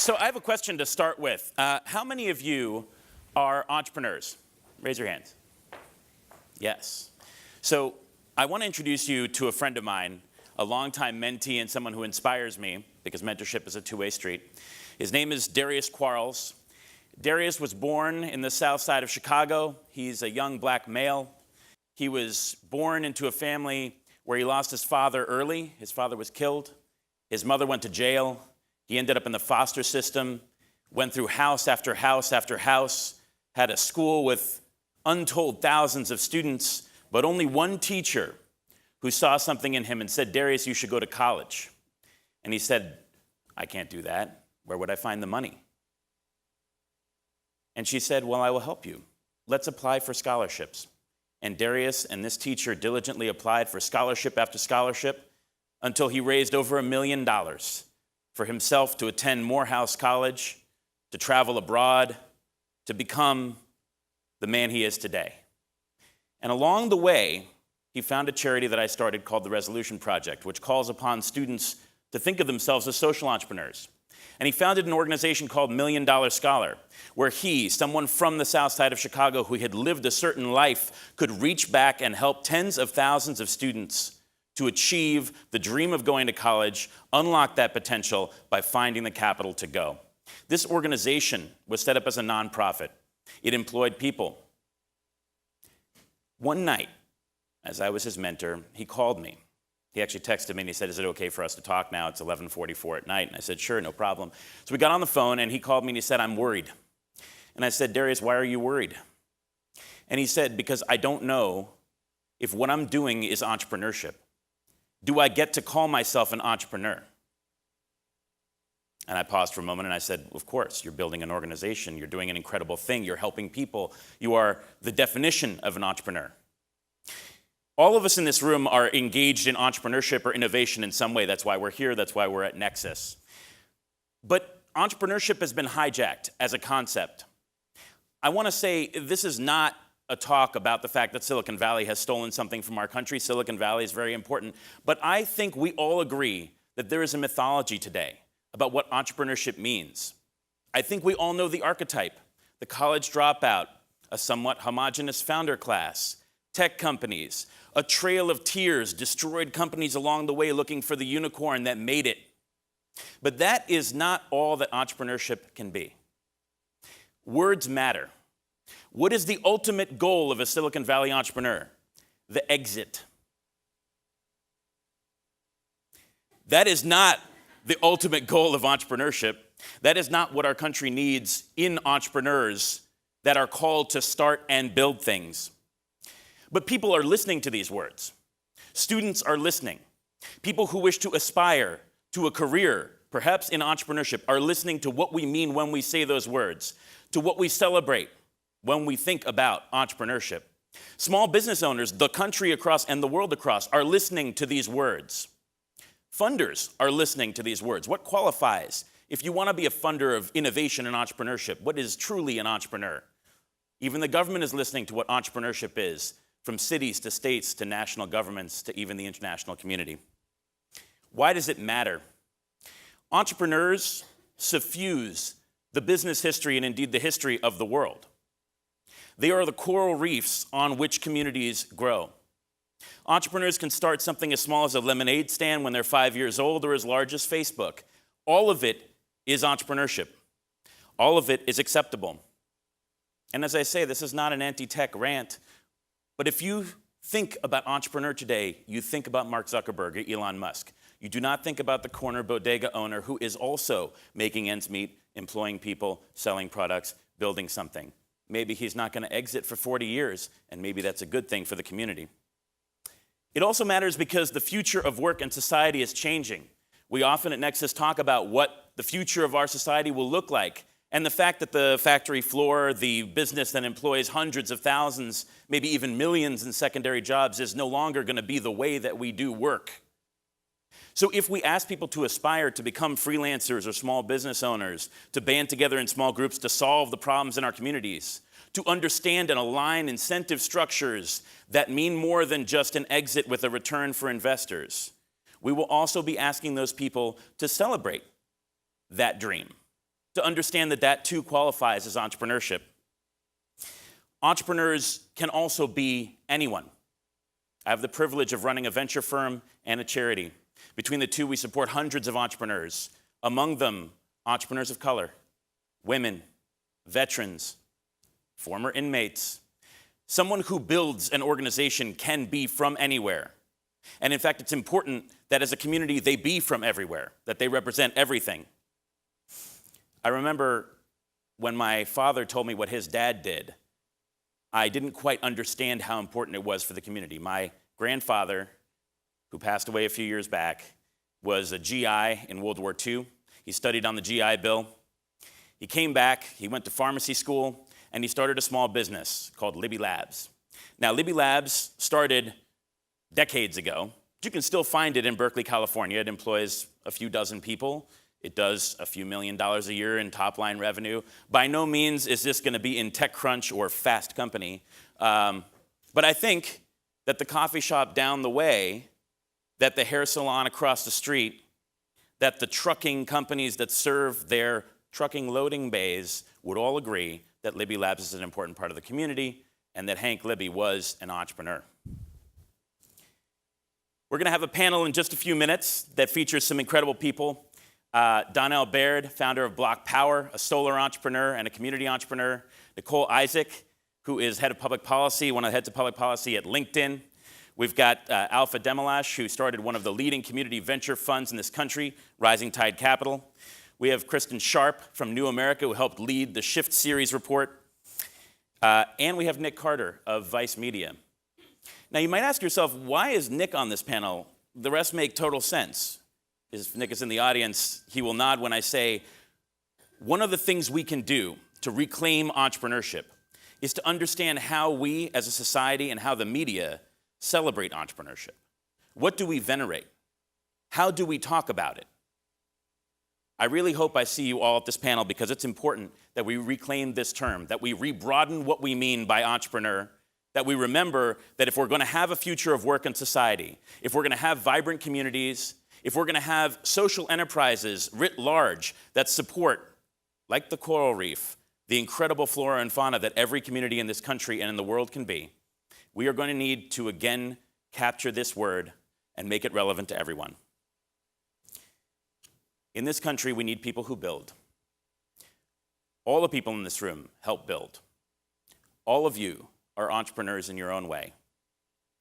So I have a question to start with. How many of you are entrepreneurs? Raise your hands. Yes. So I want to introduce you to a friend of mine, a longtime mentee and someone who inspires me, because mentorship is a two-way street. His name is Darius Quarles. Darius was born in the south side of Chicago. He's a young black male. He was born into a family where he lost his father early. His father was killed. His mother went to jail. He ended up in the foster system, went through house after house after house, had a school with untold thousands of students, but only one teacher who saw something in him and said, "Darius, you should go to college." And he said, "I can't do that. Where would I find the money?" And she said, "Well, I will help you. Let's apply for scholarships." And Darius and this teacher diligently applied for scholarship after scholarship until he raised over $1 million for himself to attend Morehouse College, to travel abroad, to become the man he is today. And along the way, he found a charity that I started called the Resolution Project, which calls upon students to think of themselves as social entrepreneurs. And he founded an organization called $1 Million Scholar, where he, someone from the south side of Chicago who had lived a certain life, could reach back and help tens of thousands of students to achieve the dream of going to college, unlock that potential by finding the capital to go. This organization was set up as a nonprofit. It employed people. One night, as I was his mentor, he called me. He actually texted me and he said, "Is it okay for us to talk now? It's 11:44 at night." And I said, "Sure, no problem." So we got on the phone and he called me and he said, "I'm worried." And I said, "Darius, why are you worried?" And he said, "Because I don't know if what I'm doing is entrepreneurship. Do I get to call myself an entrepreneur?" And I paused for a moment and I said, "Of course, you're building an organization, you're doing an incredible thing, you're helping people, you are the definition of an entrepreneur." All of us in this room are engaged in entrepreneurship or innovation in some way. That's why we're here, that's why we're at NEXUS. But entrepreneurship has been hijacked as a concept. I want to say this is not a talk about the fact that Silicon Valley has stolen something from our country. Silicon Valley is very important. But I think we all agree that there is a mythology today about what entrepreneurship means. I think we all know the archetype: the college dropout, a somewhat homogenous founder class, tech companies, a trail of tears, destroyed companies along the way looking for the unicorn that made it. But that is not all that entrepreneurship can be. Words matter. What is the ultimate goal of a Silicon Valley entrepreneur? The exit. That is not the ultimate goal of entrepreneurship. That is not what our country needs in entrepreneurs that are called to start and build things. But people are listening to these words. Students are listening. People who wish to aspire to a career, perhaps in entrepreneurship, are listening to what we mean when we say those words, to what we celebrate when we think about entrepreneurship. Small business owners, the country across and the world across, are listening to these words. Funders are listening to these words. What qualifies? If you want to be a funder of innovation and entrepreneurship, what is truly an entrepreneur? Even the government is listening to what entrepreneurship is, from cities to states to national governments to even the international community. Why does it matter? Entrepreneurs suffuse the business history and indeed the history of the world. They are the coral reefs on which communities grow. Entrepreneurs can start something as small as a lemonade stand when they're 5 years old or as large as Facebook. All of it is entrepreneurship. All of it is acceptable. And as I say, this is not an anti-tech rant, but if you think about entrepreneur today, you think about Mark Zuckerberg or Elon Musk. You do not think about the corner bodega owner who is also making ends meet, employing people, selling products, building something. Maybe he's not going to exit for 40 years, and maybe that's a good thing for the community. It also matters because the future of work and society is changing. We often at NEXUS talk about what the future of our society will look like, and the fact that the factory floor, the business that employs hundreds of thousands, maybe even millions in secondary jobs, is no longer going to be the way that we do work. So if we ask people to aspire to become freelancers or small business owners, to band together in small groups to solve the problems in our communities, to understand and align incentive structures that mean more than just an exit with a return for investors, we will also be asking those people to celebrate that dream. to understand that that too qualifies as entrepreneurship. Entrepreneurs can also be anyone. I have the privilege of running a venture firm and a charity. Between the two, we support hundreds of entrepreneurs, among them entrepreneurs of color, women, veterans, former inmates. Someone who builds an organization can be from anywhere. And in fact, it's important that as a community, they be from everywhere, that they represent everything. I remember when my father told me what his dad did, I didn't quite understand how important it was for the community. My grandfather, who passed away a few years back, was a GI in World War II. He studied on the GI Bill. He came back, he went to pharmacy school, and he started a small business called Libby Labs. Now, Libby Labs started decades ago. You can still find it in Berkeley, California. It employs a few dozen people. It does a few $1 million a year in top-line revenue. By no means is this going to be in TechCrunch or Fast Company. But I think that the coffee shop down the way, that the hair salon across the street, that the trucking companies that serve their trucking loading bays would all agree that Libby Labs is an important part of the community and that Hank Libby was an entrepreneur. We're going to have a panel in just a few minutes that features some incredible people. Donnell Baird, founder of Block Power, a solar entrepreneur and a community entrepreneur. Nicole Isaac, who is head of public policy, one of the heads of public policy at LinkedIn. We've got Alpha Demelash, who started one of the leading community venture funds in this country, Rising Tide Capital. We have Kristen Sharp from New America, who helped lead the Shift Series report. And we have Nick Carter of Vice Media. Now, you might ask yourself, why is Nick on this panel? The rest make total sense. If Nick is in the audience, he will nod when I say, one of the things we can do to reclaim entrepreneurship is to understand how we as a society and how the media celebrate entrepreneurship. What do we venerate? How do we talk about it? I really hope I see you all at this panel because it's important that we reclaim this term, that we rebroaden what we mean by entrepreneur, that we remember that if we're going to have a future of work in society, if we're going to have vibrant communities, if we're going to have social enterprises writ large that support, like the coral reef, the incredible flora and fauna that every community in this country and in the world can be, we are going to need to again capture this word and make it relevant to everyone. In this country, we need people who build. All the people in this room help build. All of you are entrepreneurs in your own way.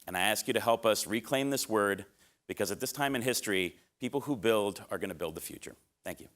And I ask you to help us reclaim this word because at this time in history, people who build are going to build the future. Thank you.